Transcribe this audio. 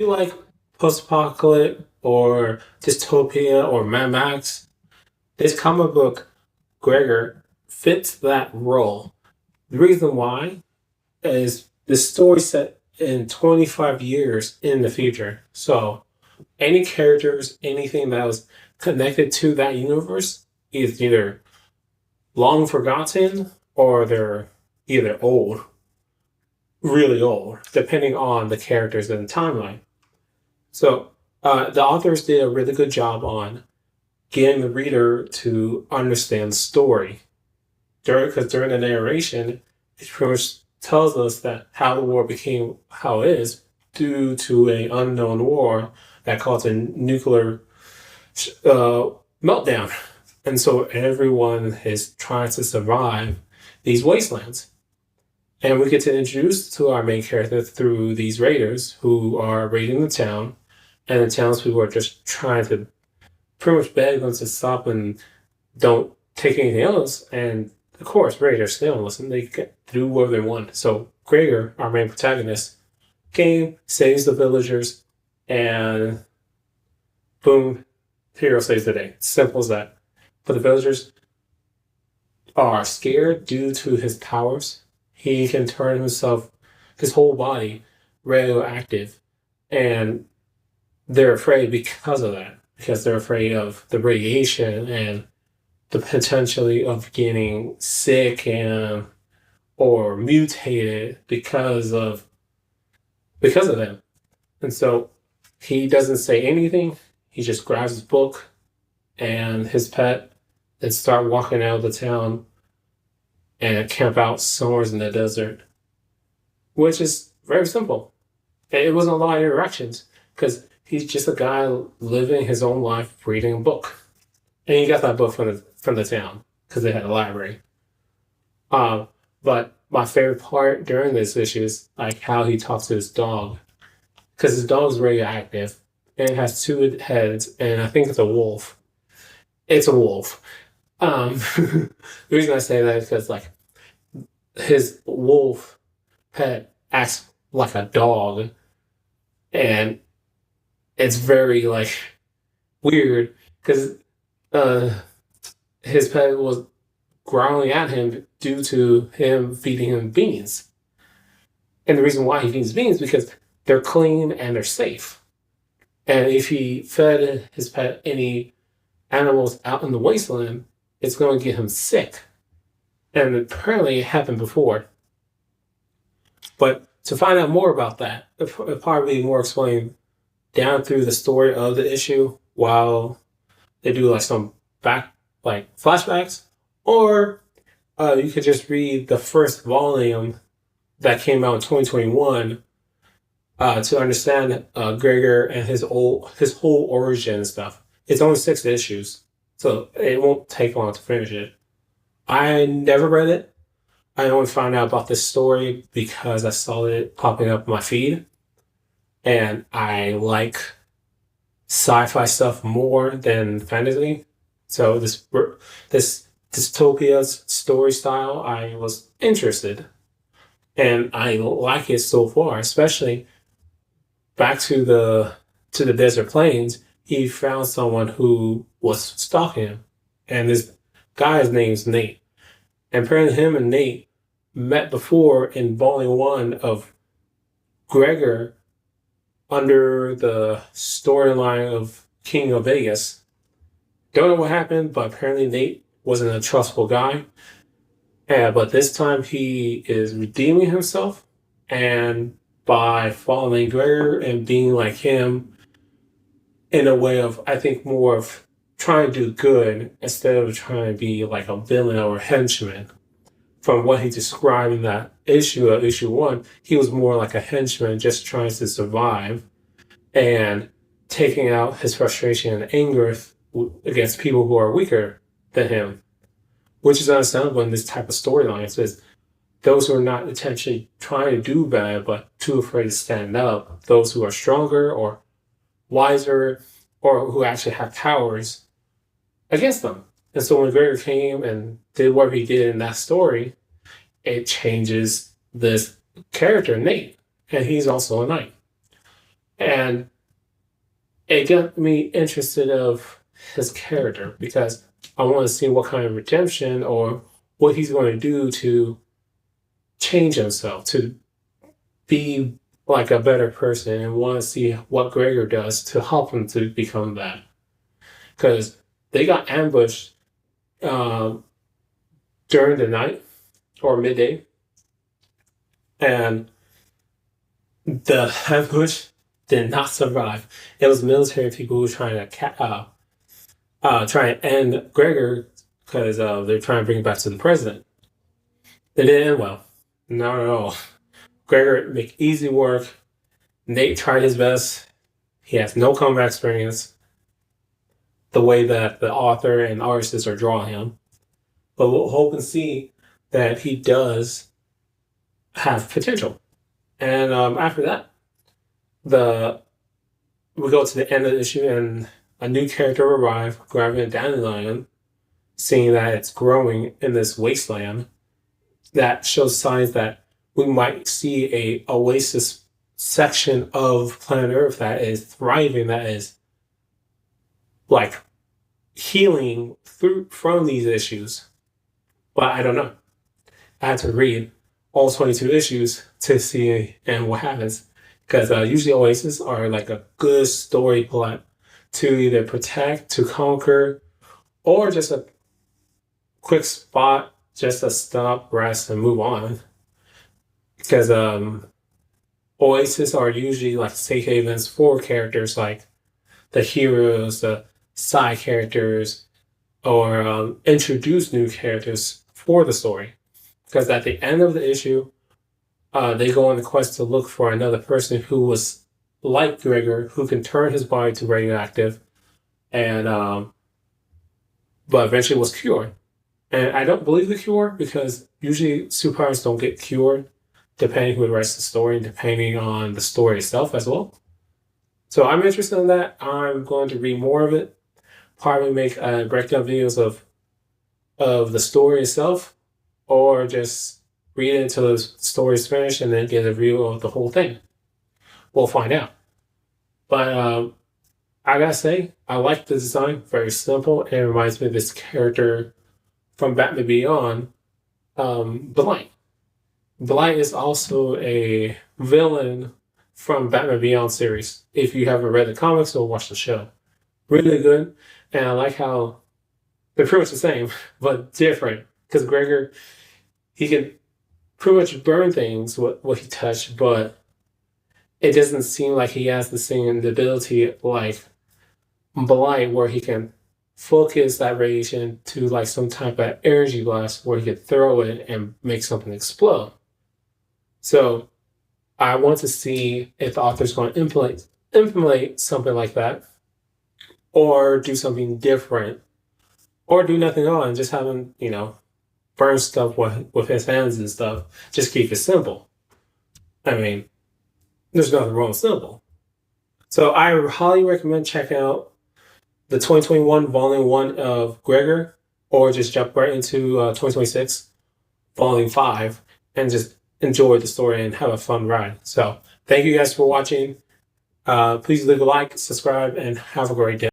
You like post-apocalypse or dystopia or Mad Max, this comic book, Gregor, fits that role. The reason why is the story set in 25 years in the future. So any characters, anything that was connected to that universe is either long forgotten or they're either old, really old, depending on the characters in the timeline. So the authors did a really good job on getting the reader to understand the story. Because during the narration, it pretty much tells us that how the war became how it is due to an unknown war that caused a nuclear meltdown. And so everyone is trying to survive these wastelands. And we get to introduce to our main character through these raiders who are raiding the town, and the townspeople are just trying to pretty much beg them to stop and don't take anything else. And of course, raiders, they don't listen. They do whatever they want. So Gregor, our main protagonist, came, saves the villagers, and boom, hero saves the day. Simple as that. But the villagers are scared due to his powers. He can turn himself, his whole body, radioactive. And they're afraid because of that. Because they're afraid of the radiation and the potentially of getting sick and or mutated because of them. And so he doesn't say anything. He just grabs his book and his pet and start walking out of the town and camp out somewhere in the desert, which is very simple. It wasn't a lot of interactions because he's just a guy living his own life, reading a book, and he got that book from the town because they had a library. But my favorite part during this issue is like how he talks to his dog, because his dog's radioactive and it has two heads, and I think it's a wolf. It's a wolf. The reason I say that is because like his wolf pet acts like a dog, and it's very like weird because his pet was growling at him due to him feeding him beans. And the reason why he feeds beans is because they're clean and they're safe. And if he fed his pet any animals out in the wasteland, it's going to get him sick. And apparently it happened before. But to find out more about that, it'll probably be more explained down through the story of the issue while they do like some flashbacks, or you could just read the first volume that came out in 2021 to understand Geiger and his whole origin and stuff. It's only 6 issues, so it won't take long to finish it. I never read it. I only found out about this story because I saw it popping up in my feed, and I like sci-fi stuff more than fantasy. So this dystopia story style, I was interested, and I like it so far. Especially back to the desert plains, he found someone who was stalking him, and this guy's name's Nate. And apparently, him and Nate met before in volume 1 of Gregor under the storyline of King of Vegas. Don't know what happened, but apparently Nate wasn't a trustful guy. But this time he is redeeming himself, and by following Gregor and being like him in a way of, I think, more of trying to do good instead of trying to be like a villain or a henchman. From what he described in that issue of issue 1, he was more like a henchman just trying to survive and taking out his frustration and anger against people who are weaker than him, which is understandable in this type of storyline. It says those who are not intentionally trying to do bad but too afraid to stand up, those who are stronger or wiser or who actually have powers against them. And so when Geiger came and did what he did in that story, it changes this character, Nate. And he's also a knight. And it got me interested of his character because I want to see what kind of redemption or what he's going to do to change himself, to be like a better person, and want to see what Gregor does to help him to become that. Because they got ambushed um, during the night or midday, and the ambush did not survive. It was military people who were trying to try and end Gregor because they're trying to bring it back to the president. They didn't end well. Not at all. Gregor make easy work. Nate tried his best. He has no combat experience the way that the author and artists are drawing him. But we'll hope and see that he does have potential. And after that, we go to the end of the issue and a new character arrives, grabbing a dandelion, seeing that it's growing in this wasteland that shows signs that we might see a oasis section of planet Earth that is thriving, that is like healing from these issues. But I don't know. I had to read all 22 issues to see and what happens. Because usually oasis are like a good story plot to either protect, to conquer, or just a quick spot just to stop, rest, and move on. Because oasis are usually like safe havens for characters like the heroes, the side characters, or introduce new characters for the story. Because at the end of the issue, they go on the quest to look for another person who was like Gregor, who can turn his body to radioactive, and but eventually was cured. And I don't believe the cure because usually superpowers don't get cured, depending who writes the story and depending on the story itself as well. So I'm interested in that. I'm going to read more of it. Probably make breakdown videos of the story itself, or just read it until the story's finished and then get a review of the whole thing. We'll find out. But I gotta say, I like the design. Very simple. And it reminds me of this character from Batman Beyond, Blight. Blight is also a villain from Batman Beyond series. If you haven't read the comics or watched the show. Really good. And I like how they're pretty much the same, but different. Because Gregor, he can pretty much burn things what he touched, but it doesn't seem like he has the same ability like Blight, where he can focus that radiation to like some type of energy blast where he could throw it and make something explode. So I want to see if the author's going to implement something like that, or do something different, or do nothing at all and just have him, burn stuff with his hands and stuff. Just keep it simple. I mean, there's nothing wrong with simple. So I highly recommend checking out the 2021 Volume 1 of Gregor, or just jump right into 2026 Volume 5 and just enjoy the story and have a fun ride. So thank you guys for watching. Please leave a like, subscribe, and have a great day.